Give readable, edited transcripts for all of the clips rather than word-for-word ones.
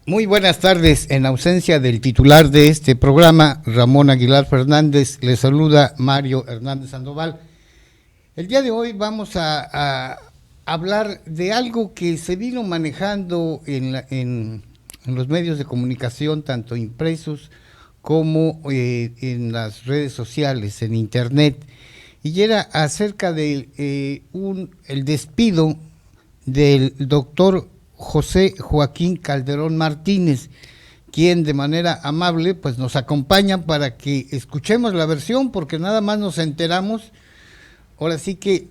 Muy buenas tardes. En ausencia del titular de este programa, Ramón Aguilar Fernández, le saluda Mario Hernández Sandoval. El día de hoy vamos a hablar de algo que se vino manejando en los medios de comunicación, tanto impresos como en las redes sociales, en internet, y era acerca de el despido del doctor José Joaquín Calderón Martínez, quien de manera amable pues nos acompaña para que escuchemos la versión, porque nada más nos enteramos, ahora sí que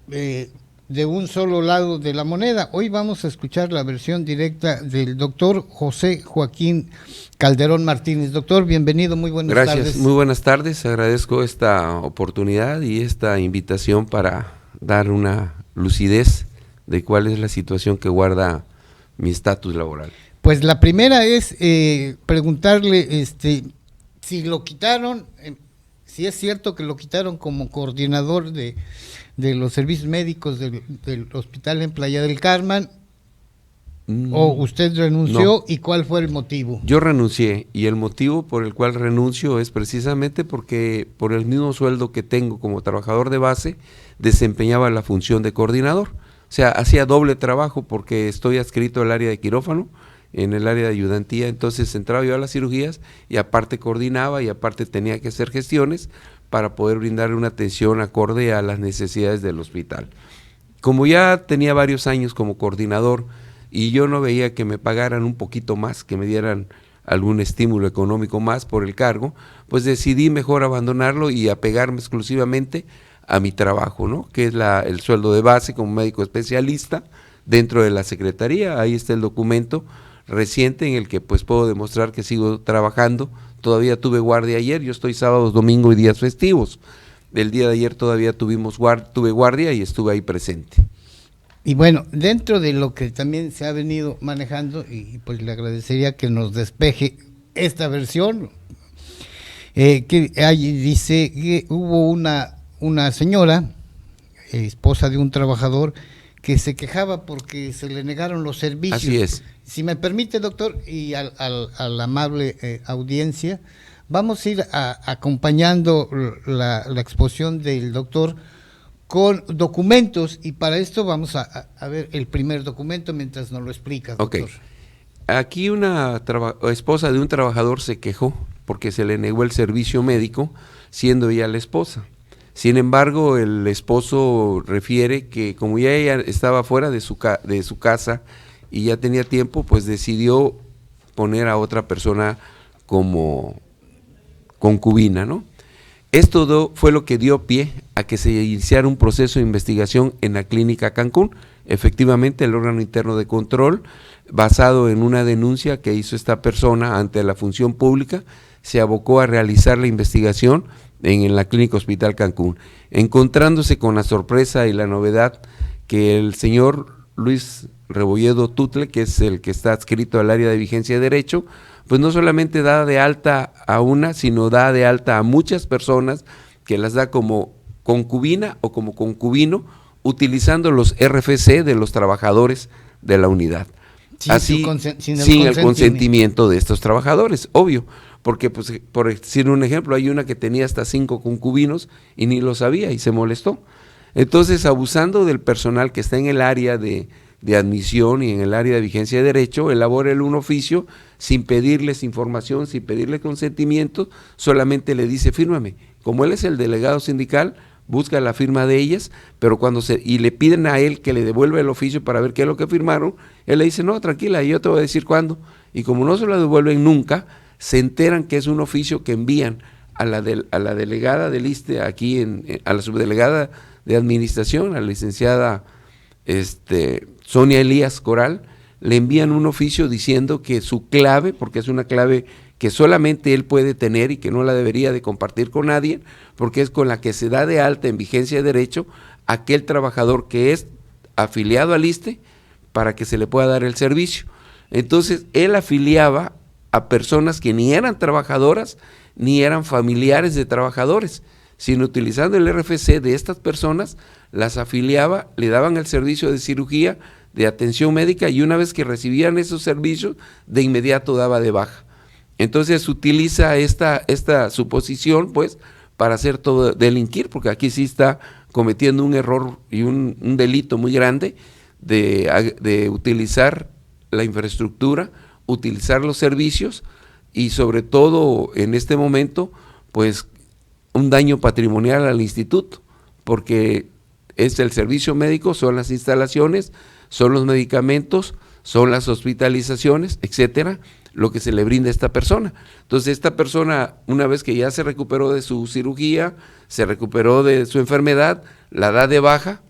de un solo lado de la moneda. Hoy vamos a escuchar la versión directa del doctor José Joaquín Calderón Martínez. Doctor, bienvenido, muy buenas tardes. Gracias, muy buenas tardes, agradezco esta oportunidad y esta invitación para dar una lucidez de cuál es la situación que guarda mi estatus laboral. Pues la primera es preguntarle si lo quitaron, si es cierto que lo quitaron como coordinador de los servicios médicos del hospital en Playa del Carmen, o usted renunció. No. ¿Y cuál fue el motivo? Yo renuncié, y el motivo por el cual renuncio es precisamente porque por el mismo sueldo que tengo como trabajador de base, desempeñaba la función de coordinador. O sea, hacía doble trabajo porque estoy adscrito al área de quirófano, en el área de ayudantía, entonces entraba yo a las cirugías y aparte coordinaba y aparte tenía que hacer gestiones para poder brindarle una atención acorde a las necesidades del hospital. Como ya tenía varios años como coordinador y yo no veía que me pagaran un poquito más, que me dieran algún estímulo económico más por el cargo, pues decidí mejor abandonarlo y apegarme exclusivamente a mi trabajo, ¿no? Que es el sueldo de base como médico especialista dentro de la Secretaría. Ahí está el documento reciente en el que pues puedo demostrar que sigo trabajando. Todavía tuve guardia ayer, yo estoy sábados, domingo y días festivos. El día de ayer todavía tuve guardia y estuve ahí presente. Y bueno, dentro de lo que también se ha venido manejando, y pues le agradecería que nos despeje esta versión, que ahí dice que hubo una señora, esposa de un trabajador, que se quejaba porque se le negaron los servicios. Así es. Si me permite, doctor, y a la amable audiencia, vamos a ir acompañando la exposición del doctor con documentos, y para esto vamos a ver el primer documento mientras nos lo explica, doctor. Okay. Aquí una esposa de un trabajador se quejó porque se le negó el servicio médico, siendo ella la esposa. Sin embargo, el esposo refiere que como ya ella estaba fuera de su casa y ya tenía tiempo, pues decidió poner a otra persona como concubina, ¿no? Esto fue lo que dio pie a que se iniciara un proceso de investigación en la Clínica Cancún. Efectivamente, el órgano interno de control, basado en una denuncia que hizo esta persona ante la función pública, se abocó a realizar la investigación en la Clínica Hospital Cancún, encontrándose con la sorpresa y la novedad que el señor Luis Rebolledo Tutle, que es el que está adscrito al área de vigencia de derecho, pues no solamente da de alta a una, sino da de alta a muchas personas, que las da como concubina o como concubino, utilizando los RFC de los trabajadores de la unidad. Así, sin el consentimiento de estos trabajadores, obvio, porque pues, por decir un ejemplo, hay una que tenía hasta 5 concubinos y ni lo sabía y se molestó. Entonces, abusando del personal que está en el área de admisión y en el área de vigencia de derecho, elabora un oficio sin pedirles información, sin pedirle consentimiento, solamente le dice fírmame. Como él es el delegado sindical, busca la firma de ellas, pero y le piden a él que le devuelva el oficio para ver qué es lo que firmaron, él le dice, no, tranquila, yo te voy a decir cuándo. Y como no se lo devuelven nunca, se enteran que es un oficio que envían a la delegada del ISSSTE aquí, a la subdelegada de administración, a la licenciada Sonia Elías Coral, le envían un oficio diciendo que su clave, porque es una clave que solamente él puede tener y que no la debería de compartir con nadie, porque es con la que se da de alta en vigencia de derecho aquel trabajador que es afiliado al ISSSTE para que se le pueda dar el servicio. Entonces, él afiliaba a personas que ni eran trabajadoras ni eran familiares de trabajadores, sino utilizando el RFC de estas personas, las afiliaba, le daban el servicio de cirugía de atención médica, y una vez que recibían esos servicios, de inmediato daba de baja. Entonces utiliza esta suposición, pues, para hacer todo, delinquir, porque aquí sí está cometiendo un error y un delito muy grande de utilizar la infraestructura, utilizar los servicios, y sobre todo en este momento, pues, un daño patrimonial al instituto, porque es el servicio médico, son las instalaciones, son los medicamentos, son las hospitalizaciones, etcétera, lo que se le brinda a esta persona. Entonces esta persona, una vez que ya se recuperó de su cirugía, se recuperó de su enfermedad, la da de baja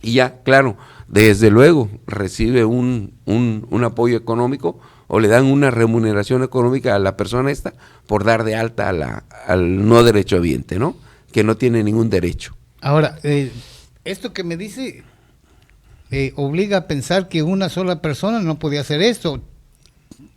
y ya, claro, desde luego recibe un apoyo económico, o le dan una remuneración económica a la persona esta por dar de alta al no derechohabiente, ¿no? Que no tiene ningún derecho. Ahora, esto que me dice obliga a pensar que una sola persona no podía hacer esto.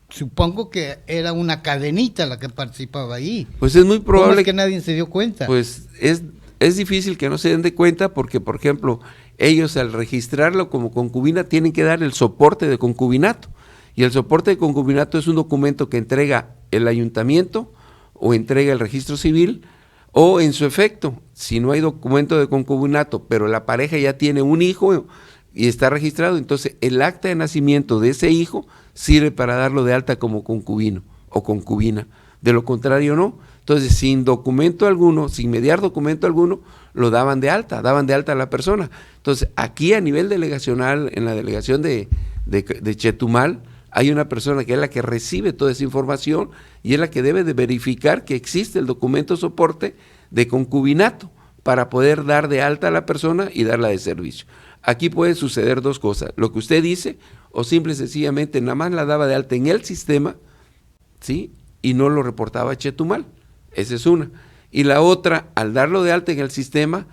Supongo que era una cadenita la que participaba ahí. Pues es muy probable. ¿Cómo es que nadie se dio cuenta? Pues es difícil que no se den de cuenta, porque, por ejemplo, ellos al registrarlo como concubina tienen que dar el soporte de concubinato. Y el soporte de concubinato es un documento que entrega el ayuntamiento o entrega el registro civil, o en su efecto, si no hay documento de concubinato, pero la pareja ya tiene un hijo y está registrado, entonces el acta de nacimiento de ese hijo sirve para darlo de alta como concubino o concubina. De lo contrario no. Entonces, sin documento alguno, sin mediar documento alguno, lo daban de alta a la persona. Entonces, aquí a nivel delegacional, en la delegación de Chetumal, hay una persona que es la que recibe toda esa información y es la que debe de verificar que existe el documento soporte de concubinato para poder dar de alta a la persona y darla de servicio. Aquí pueden suceder dos cosas: lo que usted dice, o simple y sencillamente nada más la daba de alta en el sistema, ¿sí?, y no lo reportaba a Chetumal. Esa es una. Y la otra, al darlo de alta en el sistema,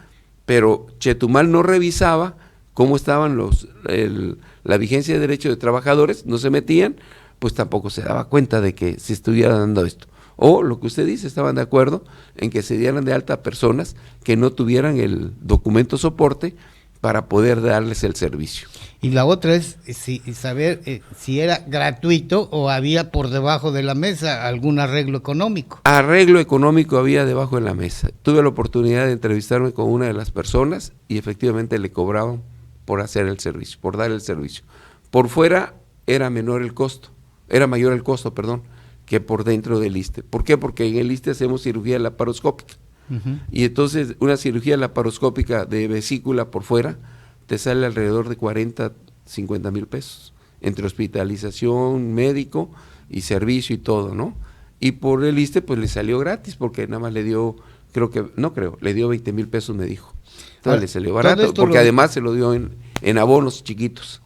pero Chetumal no revisaba cómo estaban la vigencia de derechos de trabajadores, no se metían, pues tampoco se daba cuenta de que se estuviera dando esto. O lo que usted dice, estaban de acuerdo en que se dieran de alta a personas que no tuvieran el documento soporte para poder darles el servicio. Y la otra es saber si era gratuito o había por debajo de la mesa algún arreglo económico. Arreglo económico había debajo de la mesa. Tuve la oportunidad de entrevistarme con una de las personas y efectivamente le cobraban por hacer el servicio, por dar el servicio. Por fuera era mayor el costo, que por dentro del ISSSTE. ¿Por qué? Porque en el ISSSTE hacemos cirugía laparoscópica. Y entonces una cirugía laparoscópica de vesícula por fuera te sale alrededor de 40, 50 mil pesos, entre hospitalización, médico y servicio y todo, ¿no? Y por el ISSSTE pues le salió gratis, porque nada más le dio, le dio 20 mil pesos, me dijo. Entonces le salió barato, porque además se lo dio en abonos chiquitos.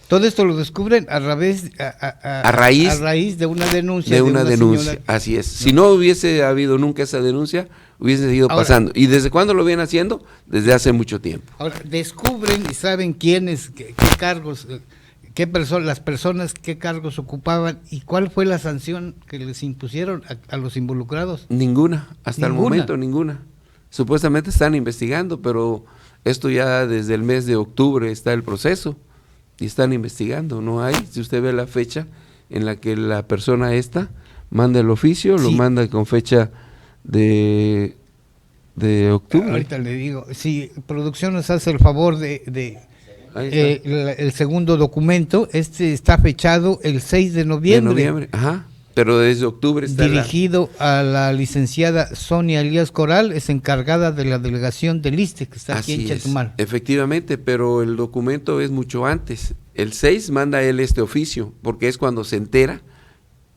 Todo esto lo descubren a raíz de una denuncia. De una denuncia, señora, así es. ¿No? Si no hubiese habido nunca esa denuncia, hubiese seguido pasando. ¿Y desde cuándo lo vienen haciendo? Desde hace mucho tiempo. Ahora, descubren y saben quiénes, qué cargos, las personas, qué cargos ocupaban, y cuál fue la sanción que les impusieron a los involucrados. Ninguna, hasta el momento ninguna. Supuestamente están investigando, pero esto ya desde el mes de octubre está el proceso. Y están investigando, no hay, si usted ve la fecha en la que la persona esta manda el oficio, sí, lo manda con fecha de octubre. Ahorita le digo, si producción nos hace el favor el segundo documento, está fechado el 6 de noviembre. Ajá, pero desde octubre está dirigido a la licenciada Sonia Elías Coral, es encargada de la delegación del ISSSTE, que está aquí en Chetumal. Efectivamente, pero el documento es mucho antes. El 6 manda él este oficio, porque es cuando se entera.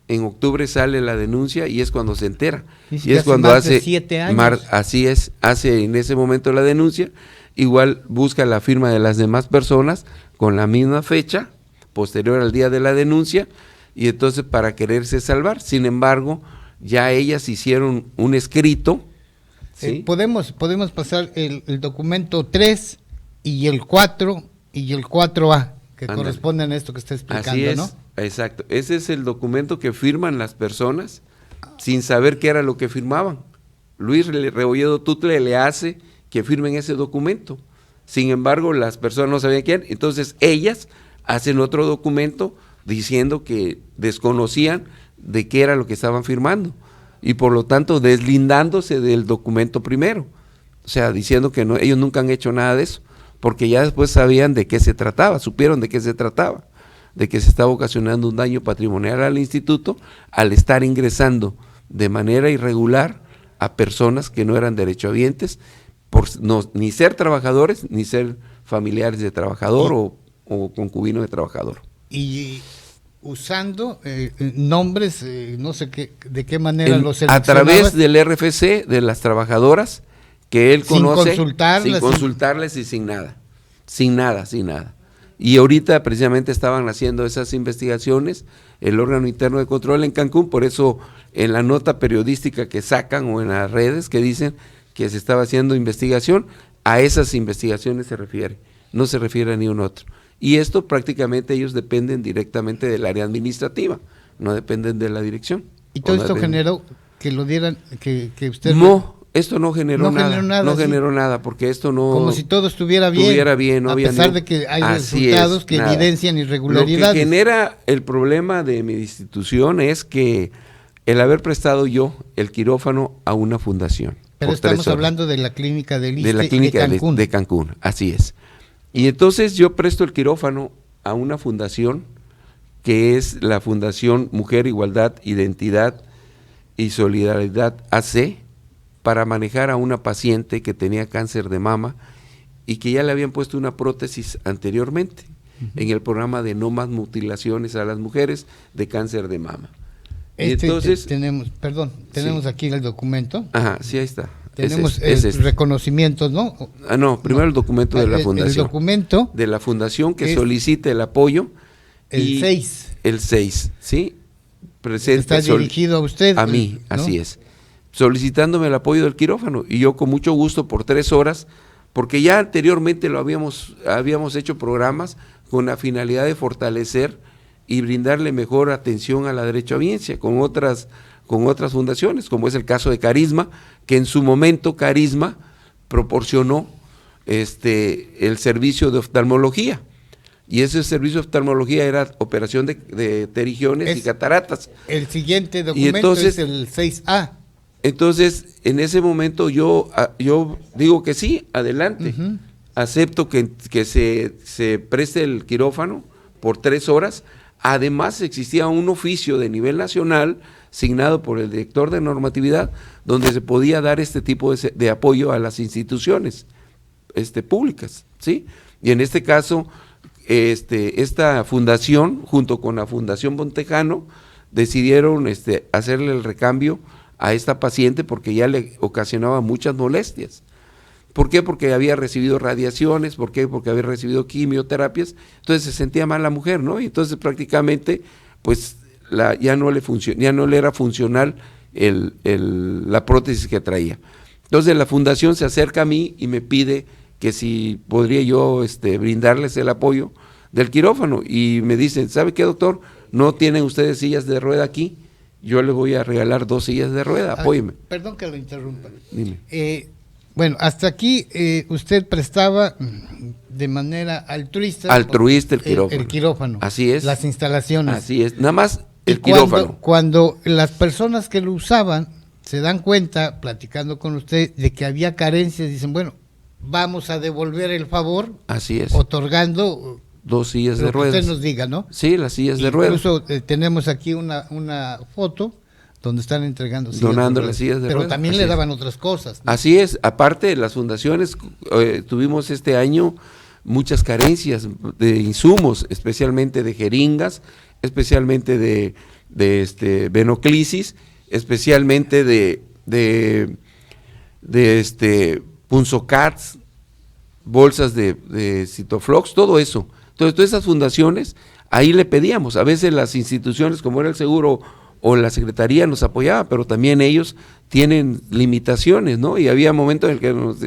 En octubre sale la denuncia y es cuando se entera. Y es cuando hace 7 años. Así es, hace en ese momento la denuncia, igual busca la firma de las demás personas con la misma fecha, posterior al día de la denuncia, y entonces para quererse salvar. Sin embargo, ya ellas hicieron un escrito. ¿Sí? Podemos pasar el documento 3 y el 4 y el 4A, que corresponden a esto que está explicando. Así es, ¿no? Exacto. Ese es el documento que firman las personas sin saber qué era lo que firmaban. Luis Rebolledo Tutle le hace que firmen ese documento, sin embargo las personas no sabían quién, entonces ellas hacen otro documento diciendo que desconocían de qué era lo que estaban firmando y por lo tanto deslindándose del documento primero, o sea, diciendo que no, ellos nunca han hecho nada de eso, porque ya después sabían de qué se trataba, supieron de qué se trataba, de que se estaba ocasionando un daño patrimonial al instituto al estar ingresando de manera irregular a personas que no eran derechohabientes, por ni ser trabajadores, ni ser familiares de trabajador o concubino de trabajador. Y usando nombres, no sé de qué manera los seleccionaba. A través del RFC, de las trabajadoras, que él conoce, sin consultarles y sin nada. Y ahorita precisamente estaban haciendo esas investigaciones, el órgano interno de control en Cancún, por eso en la nota periodística que sacan o en las redes que dicen que se estaba haciendo investigación, a esas investigaciones se refiere, no se refiere a ni un otro. Y esto prácticamente ellos dependen directamente del área administrativa, no dependen de la dirección. ¿Y todo esto generó que lo dieran, que usted... No, esto no generó nada, porque esto no... Como si todo estuviera bien, no a había pesar de que hay resultados que evidencian irregularidades. Lo que genera el problema de mi institución es que el haber prestado yo el quirófano a una fundación. Pero estamos hablando de la clínica del ISSSTE de la clínica de Cancún, así es. Y entonces yo presto el quirófano a una fundación que es la Fundación Mujer, Igualdad, Identidad y Solidaridad AC, para manejar a una paciente que tenía cáncer de mama y que ya le habían puesto una prótesis anteriormente en el programa de no más mutilaciones a las mujeres de cáncer de mama. Entonces tenemos aquí el documento. Ajá, sí, ahí está. Tenemos reconocimientos, ¿no? No, primero el documento de la fundación. El documento de la fundación que solicita el apoyo. El 6. El 6, ¿sí? Presenta, está dirigido a usted. A mí, ¿no? Así es. Solicitándome el apoyo del quirófano. Y yo con mucho gusto por 3 horas, porque ya anteriormente lo habíamos hecho programas con la finalidad de fortalecer y brindarle mejor atención a la derechohabiencia con otras fundaciones, como es el caso de Carisma, que en su momento Carisma proporcionó el servicio de oftalmología, y ese servicio de oftalmología era operación de pterigiones y cataratas. El siguiente documento entonces, es el 6A. Entonces, en ese momento yo digo que sí, adelante, acepto que se preste el quirófano por 3 horas. Además existía un oficio de nivel nacional signado por el director de normatividad donde se podía dar este tipo de apoyo a las instituciones públicas, ¿sí? Y en este caso, esta fundación, junto con la Fundación Montejano, decidieron hacerle el recambio a esta paciente porque ya le ocasionaba muchas molestias. ¿Por qué? Porque había recibido radiaciones, ¿por qué? Porque había recibido quimioterapias, entonces se sentía mal la mujer, ¿no? Y entonces prácticamente, pues, ya no le era funcional la prótesis que traía. Entonces la fundación se acerca a mí y me pide que si podría yo brindarles el apoyo del quirófano, y me dicen, ¿sabe qué, doctor? ¿No tienen ustedes sillas de rueda aquí? Yo les voy a regalar 2 sillas de rueda, apóyeme. Perdón que lo interrumpa. Dime. Bueno, hasta aquí usted prestaba de manera altruista el quirófano. El quirófano. Así es. Las instalaciones. Así es, nada más el quirófano. Cuando las personas que lo usaban se dan cuenta, platicando con usted, de que había carencias, dicen, bueno, vamos a devolver el favor. Así es. Otorgando 2 sillas de ruedas. Usted nos diga, ¿no? Sí, las sillas de ruedas. Incluso tenemos aquí una foto donde están entregando sillas donando las sillas de ruedas. Pero también le daban otras cosas, ¿no? Así es, aparte de las fundaciones, tuvimos este año muchas carencias de insumos, especialmente de jeringas, especialmente de venoclisis, especialmente de punzocats, bolsas de Citoflox, todo eso. Entonces, todas esas fundaciones, ahí le pedíamos, a veces las instituciones como era el seguro o la secretaría nos apoyaba, pero también ellos tienen limitaciones, ¿no? Y había momentos en el que nos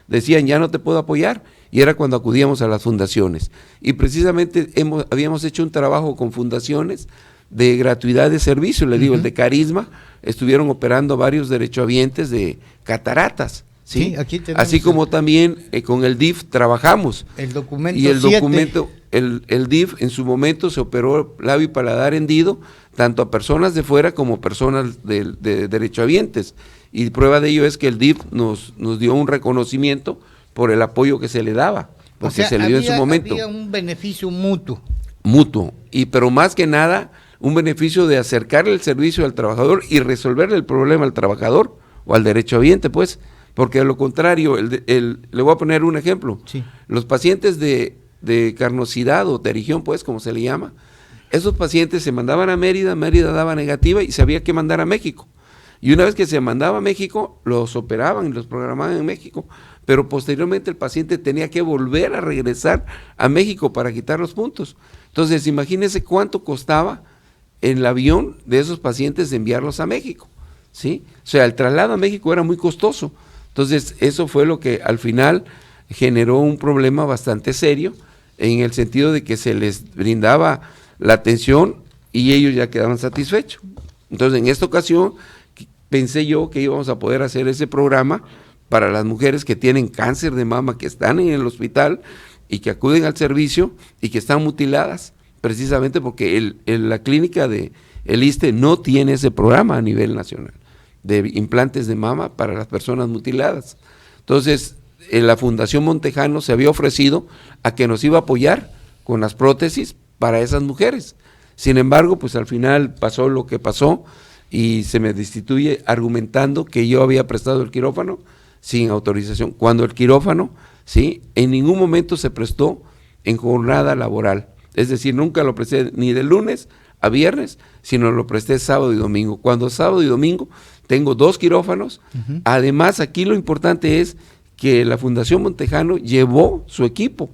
decían, ya no te puedo apoyar, y era cuando acudíamos a las fundaciones. Y precisamente habíamos hecho un trabajo con fundaciones de gratuidad de servicio, le digo, el de Carisma, estuvieron operando varios derechohabientes de cataratas, ¿sí? Sí, aquí tenemos así como también con el DIF trabajamos. el documento Y el 7. documento, el DIF en su momento se operó labio y paladar hendido, tanto a personas de fuera como personas de derechohabientes. Y prueba de ello es que el DIF nos dio un reconocimiento por el apoyo que se le daba, porque o sea, se le dio en su momento. Había un beneficio mutuo. Mutuo, pero más que nada un beneficio de acercarle el servicio al trabajador y resolverle el problema al trabajador o al derechohabiente, pues, porque de lo contrario, le voy a poner un ejemplo, Sí. los pacientes de carnosidad o terigión, pues, como se le llama, esos pacientes se mandaban a Mérida daba negativa y se había que mandar a México. Y una vez que se mandaba a México, los operaban y los programaban en México, pero posteriormente el paciente tenía que volver a regresar a México para quitar los puntos. Entonces, imagínense cuánto costaba en el avión de esos pacientes de enviarlos a México, ¿sí? O sea, el traslado a México era muy costoso. Entonces, eso fue lo que al final generó un problema bastante serio, en el sentido de que se les brindaba la atención y ellos ya quedaban satisfechos. Entonces, en esta ocasión, pensé yo que íbamos a poder hacer ese programa para las mujeres que tienen cáncer de mama, que están en el hospital y que acuden al servicio y que están mutiladas, precisamente porque la clínica de el ISSSTE no tiene ese programa a nivel nacional de implantes de mama para las personas mutiladas. Entonces, la Fundación Montejano se había ofrecido a que nos iba a apoyar con las prótesis para esas mujeres. Sin embargo, pues al final pasó lo que pasó y se me destituye argumentando que yo había prestado el quirófano sin autorización, cuando el quirófano, ¿sí?, en ningún momento se prestó en jornada laboral. Es decir, nunca lo presté ni de lunes a viernes, sino lo presté sábado y domingo. Cuando sábado y domingo tengo 2 quirófanos. Además, aquí lo importante es que la Fundación Montejano llevó su equipo,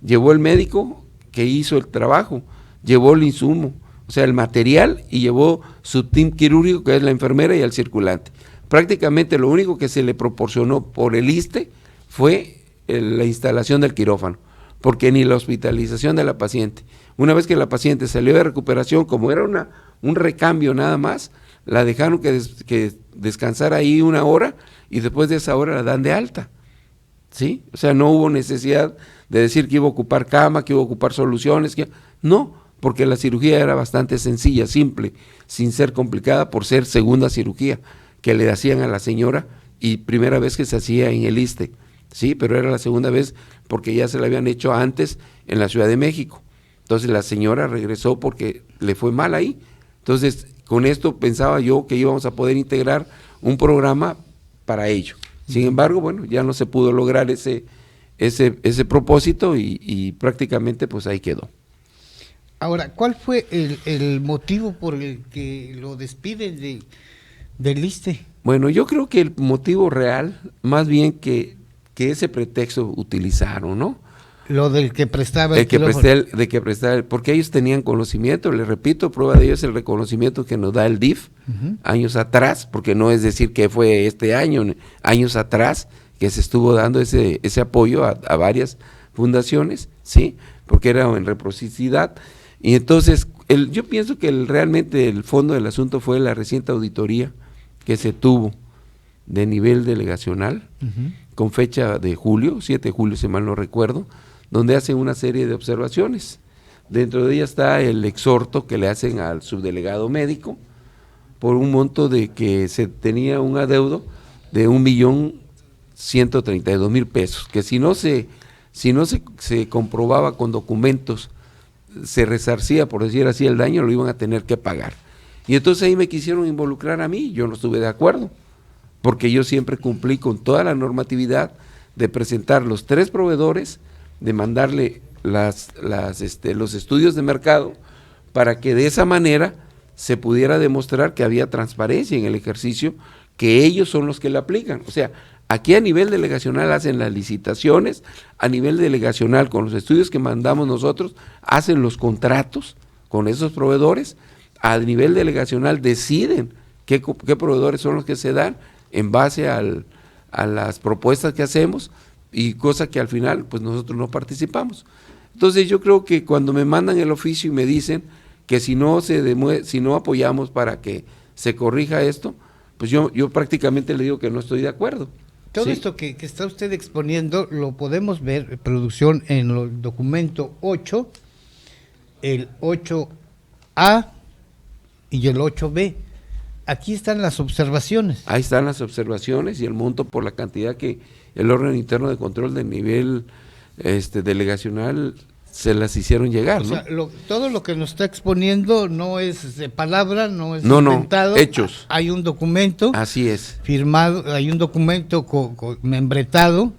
llevó el médico que hizo el trabajo, llevó el insumo, o sea, el material, y llevó su team quirúrgico, que es la enfermera y el circulante. Prácticamente lo único que se le proporcionó por el ISSSTE fue la instalación del quirófano, porque ni la hospitalización de la paciente. Una vez que la paciente salió de recuperación, como era un recambio nada más, la dejaron que descansara ahí 1 hora y después de esa hora la dan de alta, ¿sí? O sea, no hubo necesidad de decir que iba a ocupar cama, que iba a ocupar soluciones, no, porque la cirugía era bastante sencilla, simple, sin ser complicada por ser segunda cirugía que le hacían a la señora y primera vez que se hacía en el ISSSTE, sí, pero era la segunda vez porque ya se la habían hecho antes en la Ciudad de México. Entonces la señora regresó porque le fue mal ahí. Entonces, con esto pensaba yo que íbamos a poder integrar un programa para ello. Sin embargo, bueno, ya no se pudo lograr ese propósito y prácticamente pues ahí quedó. Ahora, ¿cuál fue el motivo por el que lo despiden del ISSSTE? Bueno, yo creo que el motivo real, más bien que ese pretexto utilizaron, ¿no? Lo del que prestaba porque ellos tenían conocimiento, les repito, prueba de ello es el reconocimiento que nos da el DIF años atrás, porque no es decir que fue este año, años atrás que se estuvo dando ese apoyo a varias fundaciones, ¿sí? Porque era en reciprocidad. Y entonces, yo pienso que realmente el fondo del asunto fue la reciente auditoría que se tuvo de nivel delegacional, con fecha de julio, 7 de julio, si mal no recuerdo, donde hacen una serie de observaciones. Dentro de ella está el exhorto que le hacen al subdelegado médico por un monto de que se tenía un adeudo de 1.132.000 pesos, que si no se comprobaba con documentos, se resarcía, por decir así, el daño, lo iban a tener que pagar. Y entonces ahí me quisieron involucrar a mí, yo no estuve de acuerdo, porque yo siempre cumplí con toda la normatividad de presentar los 3 proveedores, de mandarle los estudios de mercado, para que de esa manera se pudiera demostrar que había transparencia en el ejercicio, que ellos son los que la aplican. O sea, aquí a nivel delegacional hacen las licitaciones, a nivel delegacional con los estudios que mandamos nosotros, hacen los contratos con esos proveedores, a nivel delegacional deciden qué proveedores son los que se dan en base a las propuestas que hacemos, y cosa que al final pues nosotros no participamos. Entonces yo creo que cuando me mandan el oficio y me dicen que si no apoyamos para que se corrija esto, pues yo prácticamente le digo que no estoy de acuerdo. Todo ¿sí? esto que está usted exponiendo lo podemos ver, producción, en el documento 8, el 8A y el 8B. Aquí están las observaciones. Ahí están las observaciones y el monto por la cantidad que el órgano interno de control del nivel delegacional se las hicieron llegar, O ¿no? sea, todo lo que nos está exponiendo no es de palabra, no es No, inventado. hechos. Hay un documento Así es. firmado, hay un documento membretado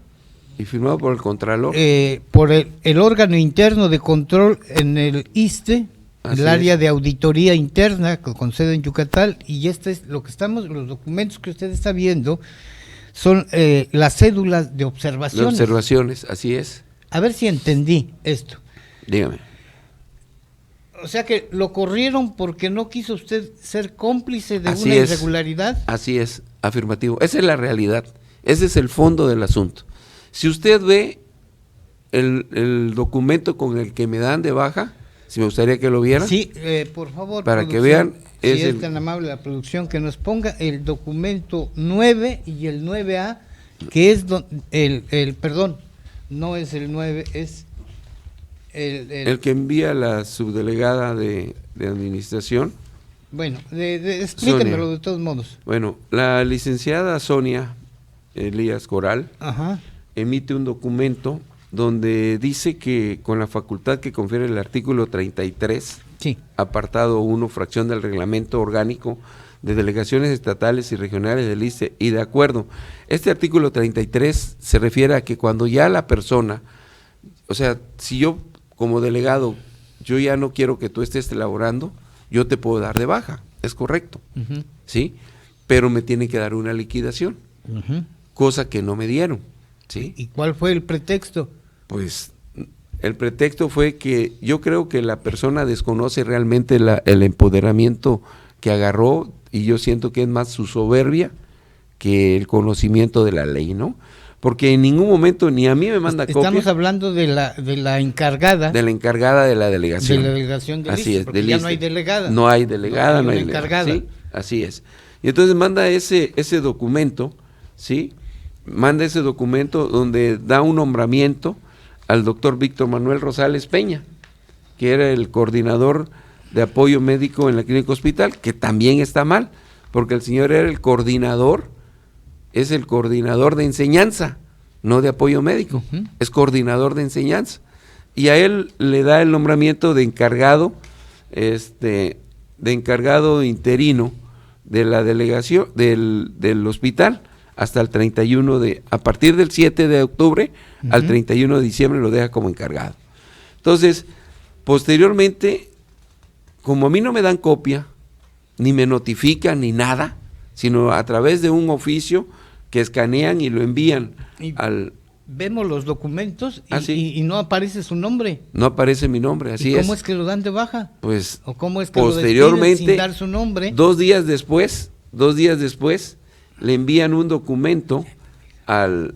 Y firmado por el Contralor. por el órgano interno de control en el ISSSTE, Así el área es. de auditoría interna con sede en Yucatán, y este es lo que los documentos que usted está viendo son las cédulas de De observaciones. observaciones, así es. A ver si entendí esto. Dígame. O sea que lo corrieron porque no quiso usted ser cómplice de Así una es. irregularidad. Así es, afirmativo. Esa es la realidad. Ese es el fondo del asunto. Si usted ve el documento con el que me dan de baja, si me gustaría que lo vieran. Sí, por favor. Para que producción, vean, si es es el- tan amable la producción, que nos ponga el documento 9 y el 9A, que es perdón, no es el 9, es El que envía la subdelegada de administración. bueno, explíquenmelo Sonia. de todos modos. Bueno, la licenciada Sonia Elías Coral Ajá, emite un documento donde dice que con la facultad que confiere el artículo 33, sí, apartado 1, fracción del reglamento orgánico de delegaciones estatales y regionales del ISSSTE, y de acuerdo, este artículo 33 se refiere a que cuando ya la persona, o sea, si yo como delegado, yo ya no quiero que tú estés elaborando, yo te puedo dar de baja, es correcto, ujú, ¿sí? Pero me tienen que dar una liquidación, ujú. cosa que no me dieron, ¿sí? ¿Y cuál fue el pretexto? Pues el pretexto fue que yo creo que la persona desconoce realmente el empoderamiento que agarró, y yo siento que es más su soberbia que el conocimiento de la ley, ¿no? Porque en ningún momento ni a mí me manda Estamos copia hablando de la encargada de la encargada de la de delegación. la delegación del Así ISSSTE, es, porque del ya no hay ISSSTE. delegada. No hay delegada, no hay una delegada, encargada. ¿sí? Así es. Y entonces manda ese documento, ¿sí? Manda ese documento donde da un nombramiento al doctor Víctor Manuel Rosales Peña, que era el coordinador de apoyo médico en la clínica hospital, que también está mal, porque el señor era el coordinador, es el coordinador de enseñanza, no de apoyo médico, Ujú. es coordinador de enseñanza. Y a él le da el nombramiento de encargado, de encargado interino de la delegación del hospital hasta el 31 a partir del 7 de octubre al 31 de diciembre lo deja como encargado. Entonces, posteriormente, como a mí no me dan copia, ni me notifican ni nada, sino a través de un oficio que escanean y lo envían Y al... vemos los documentos y, sí. y no aparece su nombre. No aparece mi nombre, así ¿Y cómo es. es que lo dan de baja? Pues ¿O cómo es que lo posteriormente, despiden sin dar su nombre? 2 días después, le envían un documento al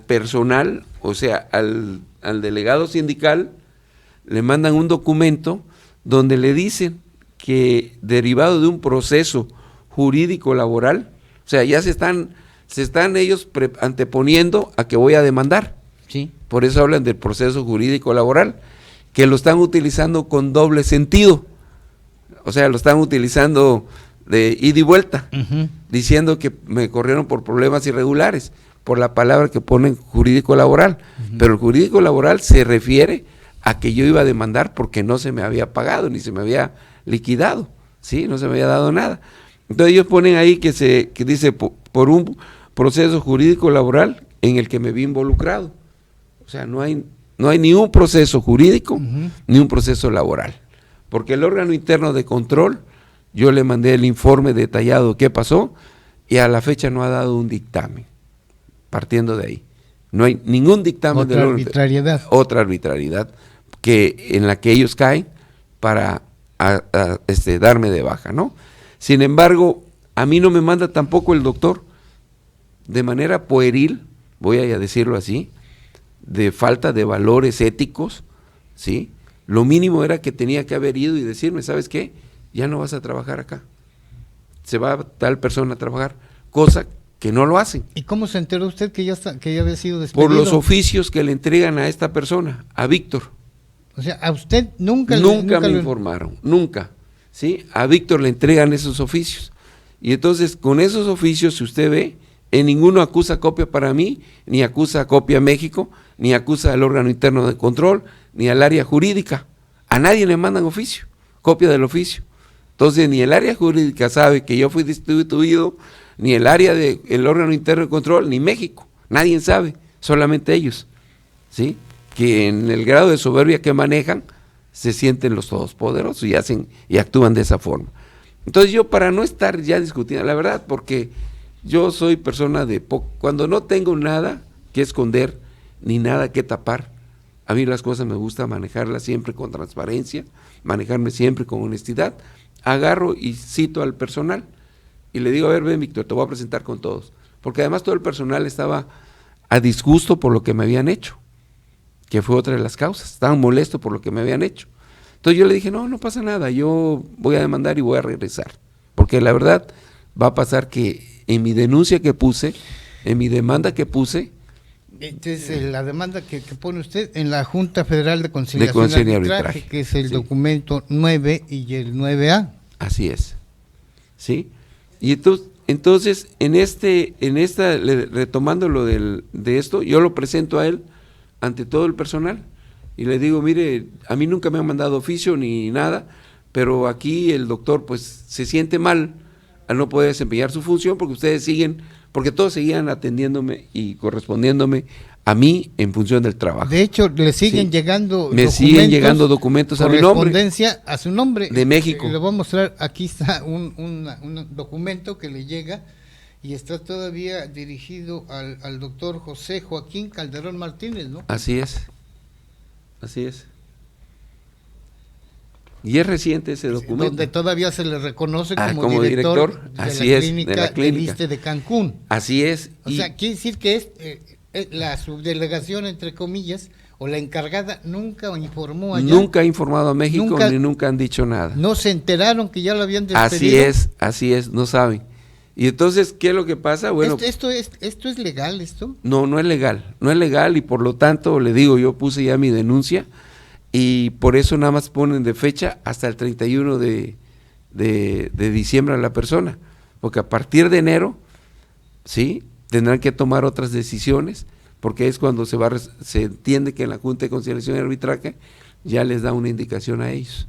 personal, o sea, al delegado sindical, le mandan un documento donde le dicen que derivado de un proceso jurídico laboral, o sea, ya se están ellos anteponiendo a que voy a demandar. Sí. Por eso hablan del proceso jurídico laboral, que lo están utilizando con doble sentido. O sea, lo están utilizando de ida y vuelta, Ujú. diciendo que me corrieron por problemas irregulares, por la palabra que ponen jurídico laboral. Pero el jurídico laboral se refiere a que yo iba a demandar porque no se me había pagado, ni se me había liquidado, ¿sí? No se me había dado nada. Entonces ellos ponen ahí que dice por un proceso jurídico laboral en el que me vi involucrado. O sea, no hay ni un proceso jurídico, Ujú. ni un proceso laboral. Porque el órgano interno de control, yo le mandé el informe detallado qué pasó, y a la fecha no ha dado un dictamen, partiendo de ahí. No hay ningún dictamen Otra del órgano. arbitrariedad. Otra arbitrariedad en la que ellos caen para darme de baja, ¿no? Sin embargo, a mí no me manda tampoco el doctor, de manera pueril, voy a decirlo así, de falta de valores éticos, ¿sí? Lo mínimo era que tenía que haber ido y decirme, ¿sabes qué? Ya no vas a trabajar acá. Se va tal persona a trabajar, cosa que no lo hacen. ¿Y cómo se enteró usted que ya había sido despedido? Por los oficios que le entregan a esta persona, a Víctor. O sea, a usted nunca me informaron, nunca. ¿Sí? A Víctor le entregan esos oficios. Y entonces, con esos oficios, si usted ve, en ninguno acusa copia para mí, ni acusa copia a México, ni acusa al órgano interno de control, ni al área jurídica. A nadie le mandan oficio, copia del oficio. Entonces, ni el área jurídica sabe que yo fui destituido, ni el área del órgano interno de control, ni México. Nadie sabe, solamente ellos. ¿Sí? Que en el grado de soberbia que manejan, se sienten los todopoderosos y actúan de esa forma. Entonces yo, para no estar ya discutiendo, la verdad, porque yo soy persona de poco, cuando no tengo nada que esconder, ni nada que tapar, a mí las cosas me gusta manejarlas siempre con transparencia, manejarme siempre con honestidad, agarro y cito al personal, y le digo, a ver, ven Víctor, te voy a presentar con todos, porque además todo el personal estaba a disgusto por lo que me habían hecho, que fue otra de las causas, estaban molestos por lo que me habían hecho. Entonces yo le dije, no pasa nada, yo voy a demandar y voy a regresar, porque la verdad va a pasar que en mi denuncia que puse, en mi demanda que puse. Entonces la demanda que pone usted en la Junta Federal de Conciliación y Arbitraje, que es el documento 9 y el 9A. Así es, ¿sí? Y entonces retomando lo de esto, yo lo presento a él ante todo el personal y le digo, mire, a mí nunca me han mandado oficio ni nada, pero aquí el doctor pues se siente mal al no poder desempeñar su función porque todos seguían atendiéndome y correspondiéndome a mí en función del trabajo. De hecho, le siguen llegando siguen llegando documentos a mi nombre. Correspondencia a su nombre. De México. Le voy a mostrar, aquí está un documento que le llega y está todavía dirigido al doctor José Joaquín Calderón Martínez, ¿no? Así es. Y es reciente ese documento. Donde todavía se le reconoce como director de la clínica de Cancún. Así es. O sea, quiere decir que la subdelegación, entre comillas, o la encargada nunca informó allá. Nunca ha informado a México, ni nunca han dicho nada. No se enteraron que ya lo habían despedido. Así es, no saben. Y entonces, ¿qué es lo que pasa? Bueno, ¿Esto es legal, esto? No es legal y por lo tanto, le digo, yo puse ya mi denuncia y por eso nada más ponen de fecha hasta el 31 de diciembre a la persona, porque a partir de enero, ¿sí?, tendrán que tomar otras decisiones, porque es cuando se entiende que en la Junta de Conciliación y Arbitraje ya les da una indicación a ellos,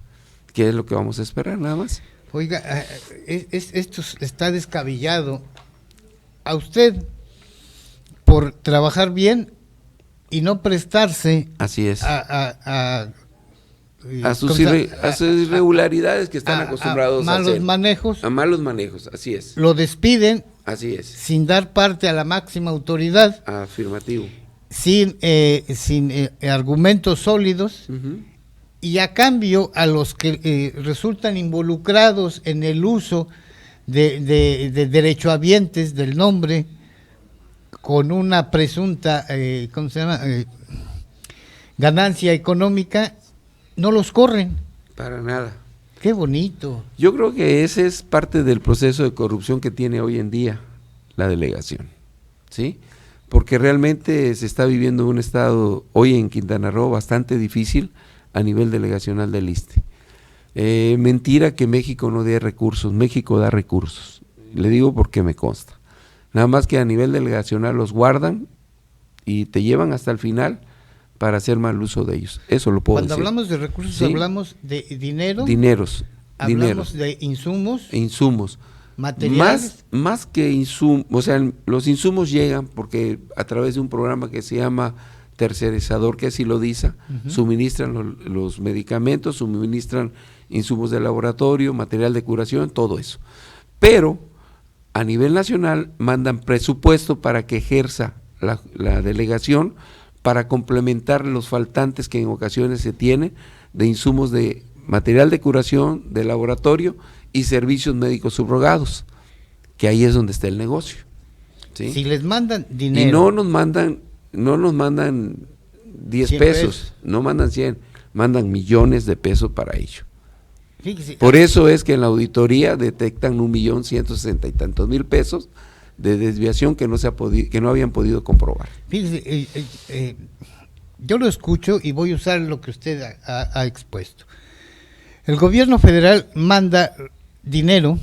que es lo que vamos a esperar nada más. Oiga, esto está descabellado. A usted, por trabajar bien y no prestarse así es a sus irregularidades que están acostumbrados a hacer. Manejos. A malos manejos, así es. Lo despiden. Así es. Sin dar parte a la máxima autoridad. Afirmativo. Sin argumentos sólidos. Y a cambio, a los que resultan involucrados en el uso de derechohabientes del nombre, con una presunta, ganancia económica, no los corren. Para nada. Qué bonito. Yo creo que ese es parte del proceso de corrupción que tiene hoy en día la delegación, ¿sí? Porque realmente se está viviendo un estado hoy en Quintana Roo bastante difícil a nivel delegacional del ISSSTE. Mentira que México no dé recursos, México da recursos, le digo porque me consta. Nada más que a nivel delegacional los guardan y te llevan hasta el final para hacer mal uso de ellos. Eso lo puedo decir. Cuando hablamos de recursos, ¿sí?, hablamos de dinero. Hablamos de insumos. Materiales. Más que insumos, o sea, los insumos llegan porque a través de un programa que se llama tercerizador, que es Silodiza, suministran los medicamentos, suministran insumos de laboratorio, material de curación, todo eso. Pero a nivel nacional mandan presupuesto para que ejerza la delegación para complementar los faltantes que en ocasiones se tienen de insumos de material de curación, de laboratorio y servicios médicos subrogados, que ahí es donde está el negocio, ¿sí? Si les mandan dinero. Y no nos mandan 10 pesos, no mandan 100, mandan millones de pesos para ello. Fíjese, por eso es que en la auditoría detectan 1.160.000 y tantos pesos de desviación que no habían podido comprobar. Fíjese, yo lo escucho y voy a usar lo que usted ha expuesto. El gobierno federal manda dinero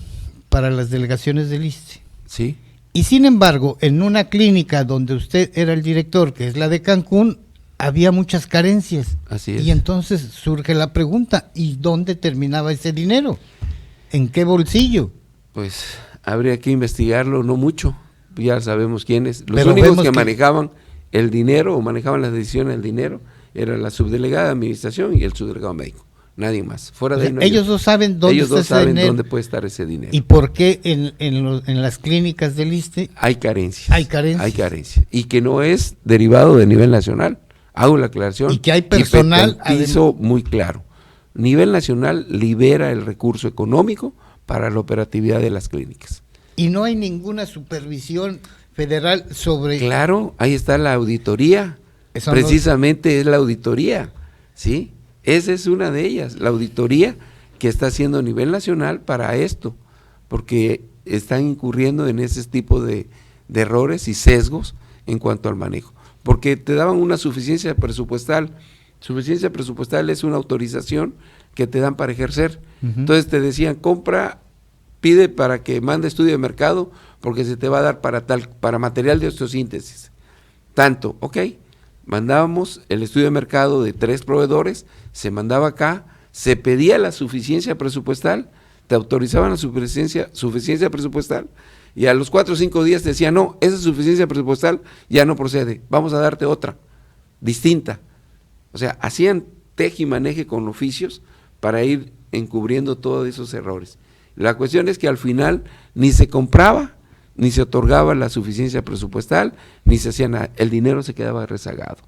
para las delegaciones del ISSSTE. Sí. Y sin embargo, en una clínica donde usted era el director, que es la de Cancún, había muchas carencias. Así es. Y entonces surge la pregunta, ¿y dónde terminaba ese dinero? ¿En qué bolsillo? Pues habría que investigarlo, no mucho, ya sabemos quiénes. Los Pero únicos vemos que que manejaban el dinero o manejaban las decisiones del dinero era la subdelegada de administración y el subdelegado médico, nadie más. Fuera de ahí no hay ellos otro. dos saben dónde Ellos está dos ese saben dinero. dónde puede estar ese dinero. ¿Y por qué en las clínicas del ISSSTE Hay carencias. hay carencias? Hay carencias. Y que no es derivado de nivel nacional. Hago la aclaración. Y que hay personal. Piso muy claro. Nivel nacional libera el recurso económico para la operatividad de las clínicas. Y no hay ninguna supervisión federal sobre... Claro, ahí está la auditoría. Eso Precisamente es la auditoría, ¿sí? Esa es una de ellas, la auditoría que está haciendo a nivel nacional para esto, porque están incurriendo en ese tipo de errores y sesgos en cuanto al manejo, porque te daban una suficiencia presupuestal. Suficiencia presupuestal es una autorización que te dan para ejercer. Entonces te decían, pide para que mande estudio de mercado, porque se te va a dar para material de osteosíntesis. Tanto, ok. Mandábamos el estudio de mercado de 3 proveedores, se mandaba acá, se pedía la suficiencia presupuestal, te autorizaban la suficiencia presupuestal, y a los 4 o 5 días te decían, no, esa suficiencia presupuestal ya no procede, vamos a darte otra, distinta. O sea, hacían tejimaneje con oficios para ir encubriendo todos esos errores. La cuestión es que al final ni se compraba, ni se otorgaba la suficiencia presupuestal, ni se hacía nada, el dinero se quedaba rezagado.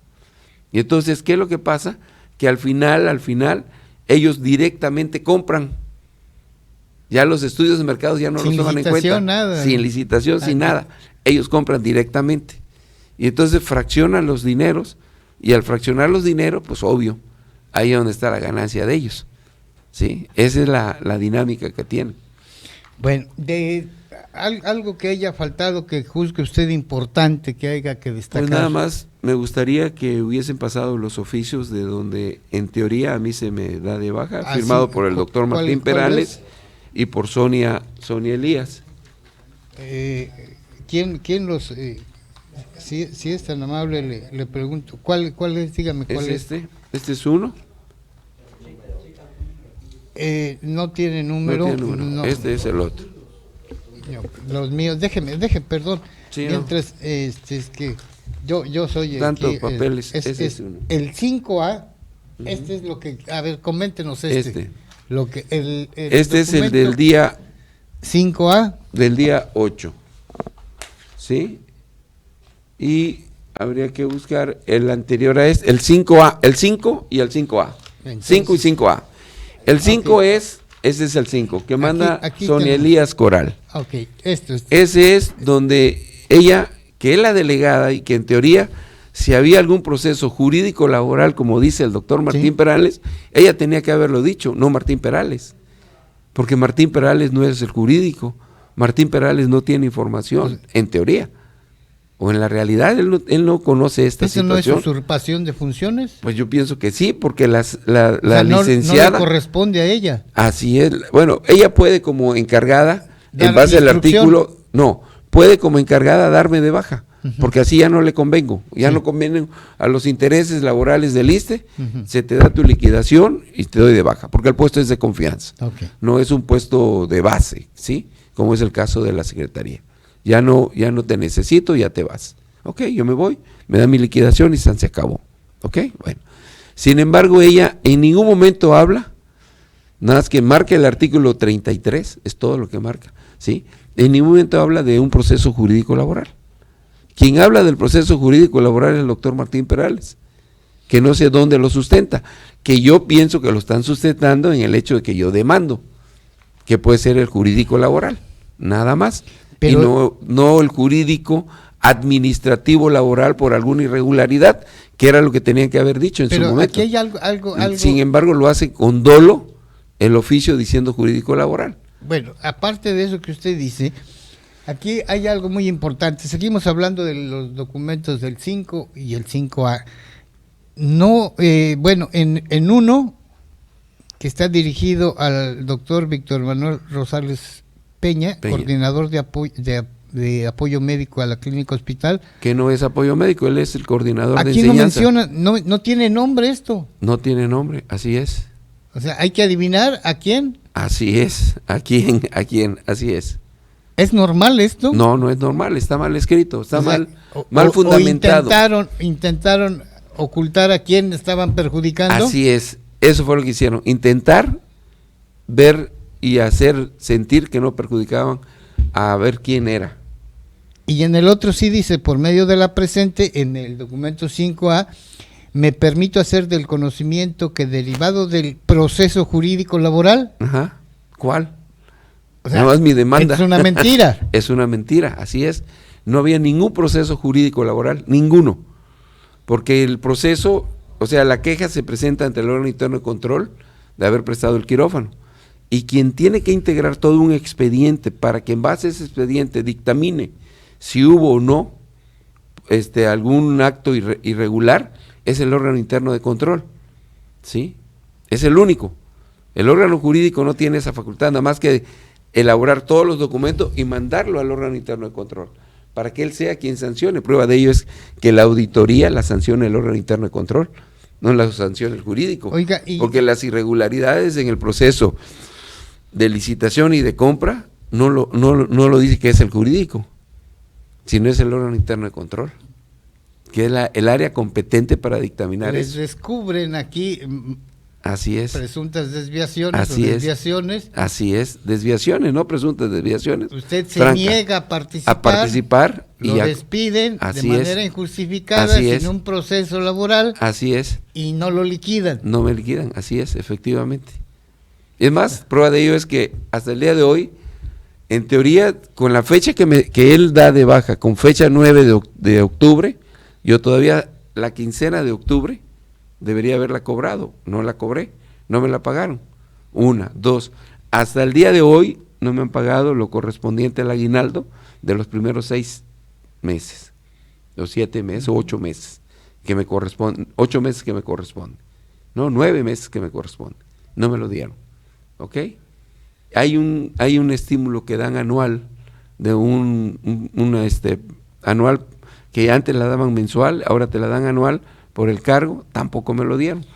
Y entonces, ¿qué es lo que pasa? Que al final, ellos directamente compran. Ya los estudios de mercado ya no los toman en cuenta. Nada. Sin licitación, sin nada. Ellos compran directamente. Y entonces fraccionan los dineros, y al fraccionar los dineros, pues obvio, ahí es donde está la ganancia de ellos. ¿Sí? Esa es la dinámica que tienen. Bueno, algo que haya faltado, que juzgue usted importante, que haya que destacar. Pues nada más me gustaría que hubiesen pasado los oficios de donde en teoría a mí se me da de baja, firmado sí, por el doctor Martín Perales y por Sonia Elías. ¿Quién los... si es tan amable, le pregunto, ¿cuál es? Dígame cuál es. Este es uno. No tiene número. No tiene número. No. Este es el otro. No, los míos, perdón. Sí, mientras, es que yo soy tantos papeles. Es uno. El 5A, este es lo que, a ver, coméntenos lo que este es el del día 5A del día 8. ¿Sí? Y habría que buscar el anterior a este, el 5A, el 5 y el 5A. Entonces, 5 y 5A. El 5 ese es el 5, que manda aquí Sonia Elías Coral. Ok, Ese es donde ella, que es la delegada y que en teoría, si había algún proceso jurídico laboral, como dice el doctor Martín Perales, ella tenía que haberlo dicho, no Martín Perales, porque Martín Perales no es el jurídico, Martín Perales no tiene información, en teoría. O en la realidad, él no conoce esta situación. ¿Eso no es usurpación de funciones? Pues yo pienso que sí, porque la No licenciada... le corresponde a ella. Así es. Bueno, ella puede como encargada, en base al instrucción. artículo... No, puede como encargada darme de baja, porque así ya no le convengo. Ya no convienen a los intereses laborales del ISSSTE, se te da tu liquidación y te doy de baja, porque el puesto es de confianza. No es un puesto de base, ¿sí? Como es el caso de la Secretaría. Ya no te necesito, ya te vas. Ok, yo me voy, me da mi liquidación y se acabó. Ok, bueno. Sin embargo, ella en ningún momento habla, nada más que marca el artículo 33, es todo lo que marca, ¿sí? En ningún momento habla de un proceso jurídico laboral. Quien habla del proceso jurídico laboral es el doctor Martín Perales, que no sé dónde lo sustenta, que yo pienso que lo están sustentando en el hecho de que yo demando, que puede ser el jurídico laboral, nada más. Pero, y no el jurídico administrativo laboral por alguna irregularidad, que era lo que tenían que haber dicho en su momento. Aquí hay algo. Sin embargo, lo hace con dolo el oficio diciendo jurídico laboral. Bueno, aparte de eso que usted dice, Aquí hay algo muy importante. Seguimos hablando de los documentos del 5 y el 5A. No, en uno que está dirigido al doctor Víctor Manuel Rosales Peña, coordinador de apoyo médico a la clínica hospital. Que no es apoyo médico, él es el coordinador de Aquí enseñanza. no menciona, no tiene nombre esto. No tiene nombre, así es. O sea, hay que adivinar a quién. Así es, a quién, así es. ¿Es normal esto? No, no es normal, está mal escrito, está mal o fundamentado. Intentaron ocultar a quién estaban perjudicando. Así es, eso fue lo que hicieron, intentar ver y hacer sentir que no perjudicaban a ver quién era. Y en el otro sí dice, por medio de la presente, en el documento 5A, me permito hacer del conocimiento que derivado del proceso jurídico laboral. Ajá, ¿cuál? O sea, nada más mi demanda. Es una mentira. Es una mentira, así es. No había ningún proceso jurídico laboral, ninguno. Porque el proceso, o sea, la queja se presenta ante el órgano interno de control de haber prestado el quirófano. Y quien tiene que integrar todo un expediente para que en base a ese expediente dictamine si hubo o no algún acto irregular, es el órgano interno de control. ¿Sí? Es el único. El órgano jurídico no tiene esa facultad, nada más que elaborar todos los documentos y mandarlo al órgano interno de control, para que él sea quien sancione. Prueba de ello es que la auditoría la sanciona el órgano interno de control, no la sanciona el jurídico. Oiga, porque las irregularidades en el proceso de licitación y de compra no lo dice que es el jurídico, sino es el órgano interno de control, que es el área competente para dictaminar les eso. Descubren aquí Así es. presuntas desviaciones Así o desviaciones. Así es, desviaciones, no presuntas desviaciones. Usted se niega a participar, y lo despiden de manera injustificada, sin un proceso laboral. Así es. Y no lo liquidan. No me liquidan, así es, efectivamente. Es más, prueba de ello es que hasta el día de hoy, en teoría, con la fecha que él da de baja, con fecha 9 de octubre, yo todavía la quincena de octubre debería haberla cobrado, no la cobré, no me la pagaron. 1, 2, hasta el día de hoy no me han pagado lo correspondiente al aguinaldo de los primeros 6 meses, los 7 meses o 8 meses que me corresponden, 8 meses que me corresponden, no, 9 meses que me corresponden, no me lo dieron, ¿ok? Hay un estímulo que dan anual, de anual, que antes la daban mensual, ahora te la dan anual, por el cargo, tampoco me lo dieron.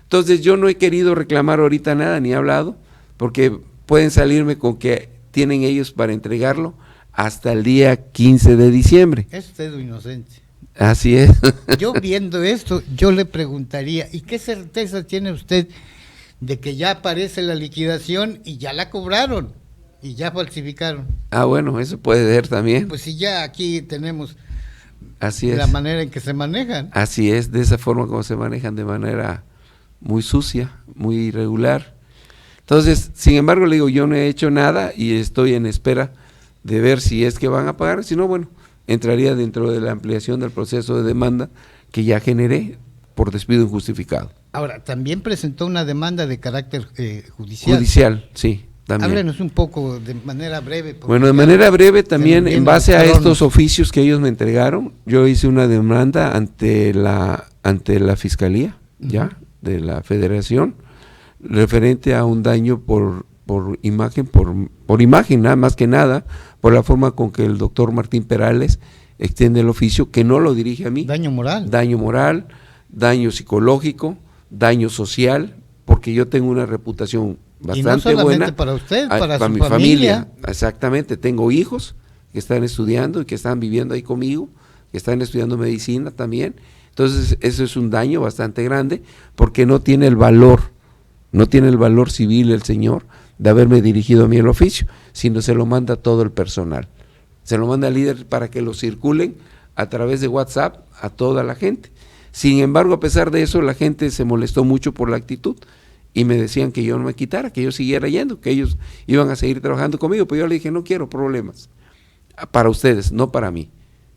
Entonces yo no he querido reclamar ahorita nada, ni he hablado, porque pueden salirme con que tienen ellos para entregarlo hasta el día 15 de diciembre. Es usted inocente. Así es. Yo viendo esto, yo le preguntaría, ¿y qué certeza tiene usted de que ya aparece la liquidación y ya la cobraron y ya falsificaron? Ah, bueno, eso puede ser también. Pues si ya aquí tenemos... Así es. La manera en que se manejan. Así es, de esa forma como se manejan, de manera muy sucia, muy irregular. Entonces, sin embargo, le digo, yo no he hecho nada y estoy en espera de ver si es que van a pagar, si no, bueno, entraría dentro de la ampliación del proceso de demanda que ya generé por despido injustificado. Ahora, también presentó una demanda de carácter judicial. Judicial, sí. También. Háblenos un poco de manera breve. Bueno, de manera breve también, en base a estos oficios que ellos me entregaron, yo hice una demanda ante la Fiscalía, ya, de la Federación, referente a un daño por imagen, nada más que nada, por la forma con que el doctor Martín Perales extiende el oficio, que no lo dirige a mí. Daño moral. Daño moral, daño psicológico, daño social, porque yo tengo una reputación bastante buena. Y no solamente buena para usted, para mi familia. Exactamente, tengo hijos que están estudiando y que están viviendo ahí conmigo, que están estudiando medicina también. Entonces, eso es un daño bastante grande, porque no tiene el valor civil el señor de haberme dirigido a mí el oficio, sino se lo manda todo el personal. Se lo manda al líder para que lo circulen a través de WhatsApp a toda la gente. Sin embargo, a pesar de eso, la gente se molestó mucho por la actitud y me decían que yo no me quitara, que yo siguiera yendo, que ellos iban a seguir trabajando conmigo, pero yo le dije, no quiero problemas para ustedes, no para mí,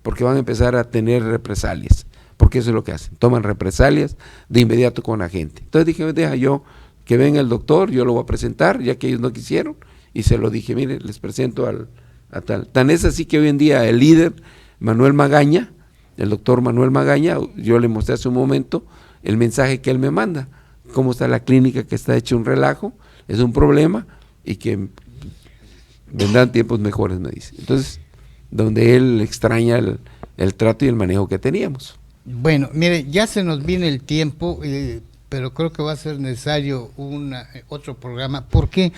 porque van a empezar a tener represalias, porque eso es lo que hacen, toman represalias de inmediato con la gente. Entonces dije, deja yo que venga el doctor, yo lo voy a presentar, ya que ellos no quisieron, y se lo dije, mire, les presento al a tal. Tan es así que hoy en día el líder, Manuel Magaña, el doctor Manuel Magaña, yo le mostré hace un momento el mensaje que él me manda, cómo está la clínica, que está hecho un relajo, es un problema y que vendrán tiempos mejores, me dice. Entonces, donde él extraña el trato y el manejo que teníamos. Bueno, mire, ya se nos viene el tiempo, pero creo que va a ser necesario otro programa. ¿Por qué?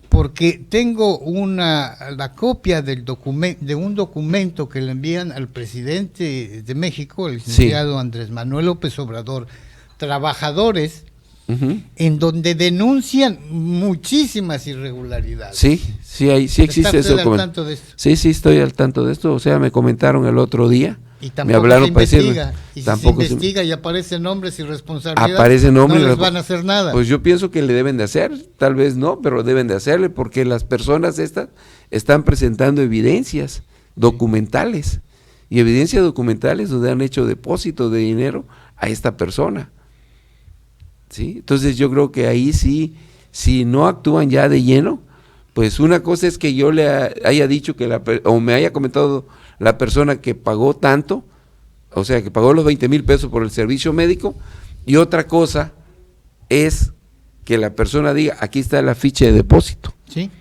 Porque tengo la copia de un documento que le envían al presidente de México, el licenciado Andrés Manuel López Obrador, trabajadores, en donde denuncian muchísimas irregularidades. Sí existe eso. ¿Está al tanto de esto? Sí, estoy al tanto de esto. O sea, me comentaron el otro día. Y tampoco me hablaron se investiga. para decir, y tampoco si se investiga y aparecen nombres y responsabilidades, aparecen nombres, no les van a hacer nada. Pues yo pienso que le deben de hacer, tal vez no, pero deben de hacerle, porque las personas estas están presentando evidencias documentales, y evidencias documentales donde han hecho depósito de dinero a esta persona. ¿Sí? Entonces yo creo que ahí sí, si no actúan ya de lleno, pues una cosa es que yo le haya dicho o me haya comentado la persona que pagó tanto, o sea, que pagó los 20,000 pesos por el servicio médico, y otra cosa es que la persona diga, aquí está la ficha de depósito. Sí.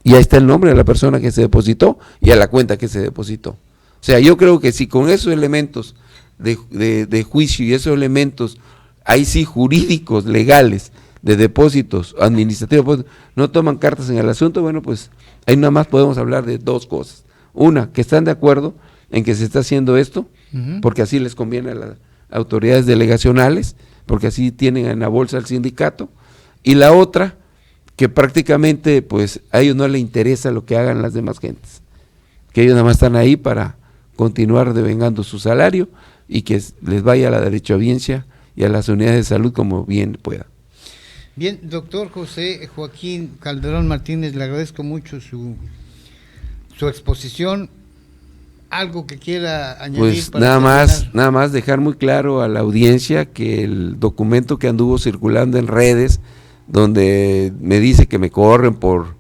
Y ahí está el nombre de la persona que se depositó y a la cuenta que se depositó. O sea, yo creo que si con esos elementos de juicio y esos elementos, ahí sí jurídicos, legales, de depósitos, administrativos, no toman cartas en el asunto, bueno, pues ahí nada más podemos hablar de dos cosas. Una, que están de acuerdo en que se está haciendo esto, porque así les conviene a las autoridades delegacionales, porque así tienen en la bolsa al sindicato, y la otra, que prácticamente pues a ellos no les interesa lo que hagan las demás gentes, que ellos nada más están ahí para continuar devengando su salario y que les vaya a la derechohabiencia y a las unidades de salud como bien pueda. Bien, doctor José Joaquín Calderón Martínez, le agradezco mucho su exposición. ¿Algo que quiera añadir? Pues nada más dejar muy claro a la audiencia que el documento que anduvo circulando en redes, donde me dice que me corren por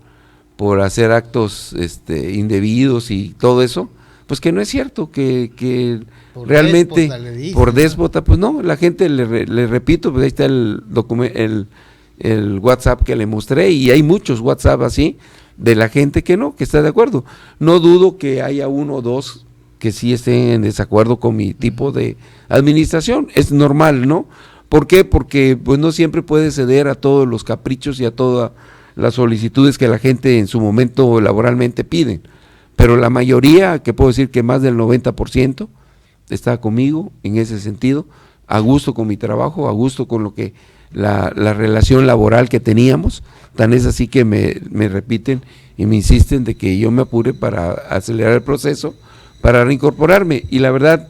hacer actos indebidos y todo eso, pues que no es cierto, que realmente por déspota, pues no, la gente le repito, pues ahí está el WhatsApp que le mostré, y hay muchos WhatsApp así de la gente que está de acuerdo. No dudo que haya uno o dos que sí estén en desacuerdo con mi tipo de administración, es normal, ¿no? ¿Por qué? Porque pues no siempre puede ceder a todos los caprichos y a todas las solicitudes que la gente en su momento laboralmente piden, pero la mayoría, que puedo decir que más del 90% está conmigo en ese sentido, a gusto con mi trabajo, a gusto con lo que la relación laboral que teníamos. Tan es así que me repiten y me insisten de que yo me apure para acelerar el proceso, para reincorporarme, y la verdad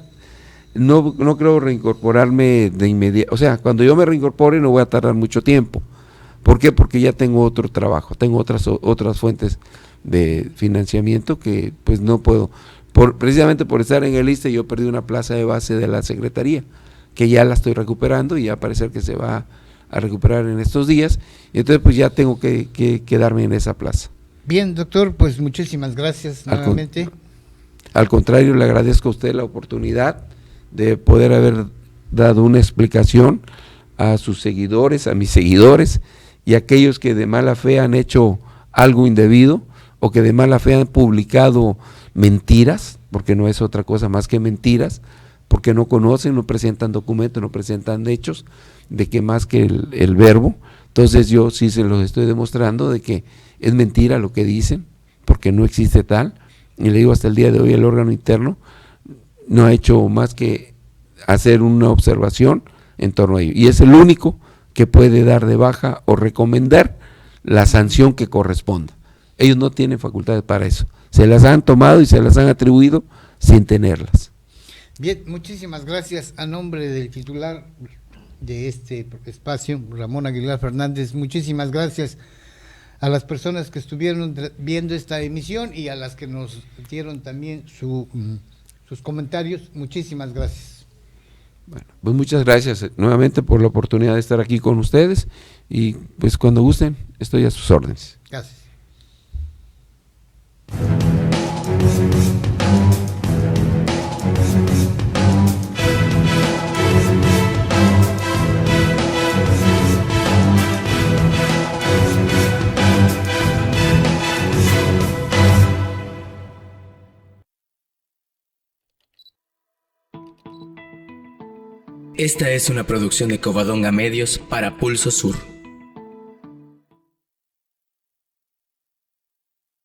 no creo reincorporarme de inmediato. O sea, cuando yo me reincorpore no voy a tardar mucho tiempo. ¿Por qué? Porque ya tengo otro trabajo, tengo otras fuentes de financiamiento que pues no puedo, precisamente por estar en el ISSSTE yo perdí una plaza de base de la Secretaría, que ya la estoy recuperando y ya parece que se va a recuperar en estos días, y entonces pues ya tengo que quedarme en esa plaza. Bien, doctor, pues muchísimas gracias nuevamente. Al contrario, le agradezco a usted la oportunidad de poder haber dado una explicación a sus seguidores, a mis seguidores, y a aquellos que de mala fe han hecho algo indebido, o que de mala fe han publicado mentiras, porque no es otra cosa más que mentiras, porque no conocen, no presentan documentos, no presentan hechos, de que más que el verbo. Entonces yo sí se los estoy demostrando de que es mentira lo que dicen, porque no existe tal, y le digo, hasta el día de hoy el órgano interno no ha hecho más que hacer una observación en torno a ello, y es el único que puede dar de baja o recomendar la sanción que corresponda. Ellos no tienen facultades para eso, se las han tomado y se las han atribuido sin tenerlas. Bien, muchísimas gracias. A nombre del titular de este espacio, Ramón Aguilar Fernández, muchísimas gracias a las personas que estuvieron viendo esta emisión y a las que nos dieron también sus comentarios. Muchísimas gracias. Bueno, pues muchas gracias nuevamente por la oportunidad de estar aquí con ustedes, y pues cuando gusten estoy a sus órdenes. Gracias. Esta es una producción de Covadonga Medios para Pulso Sur.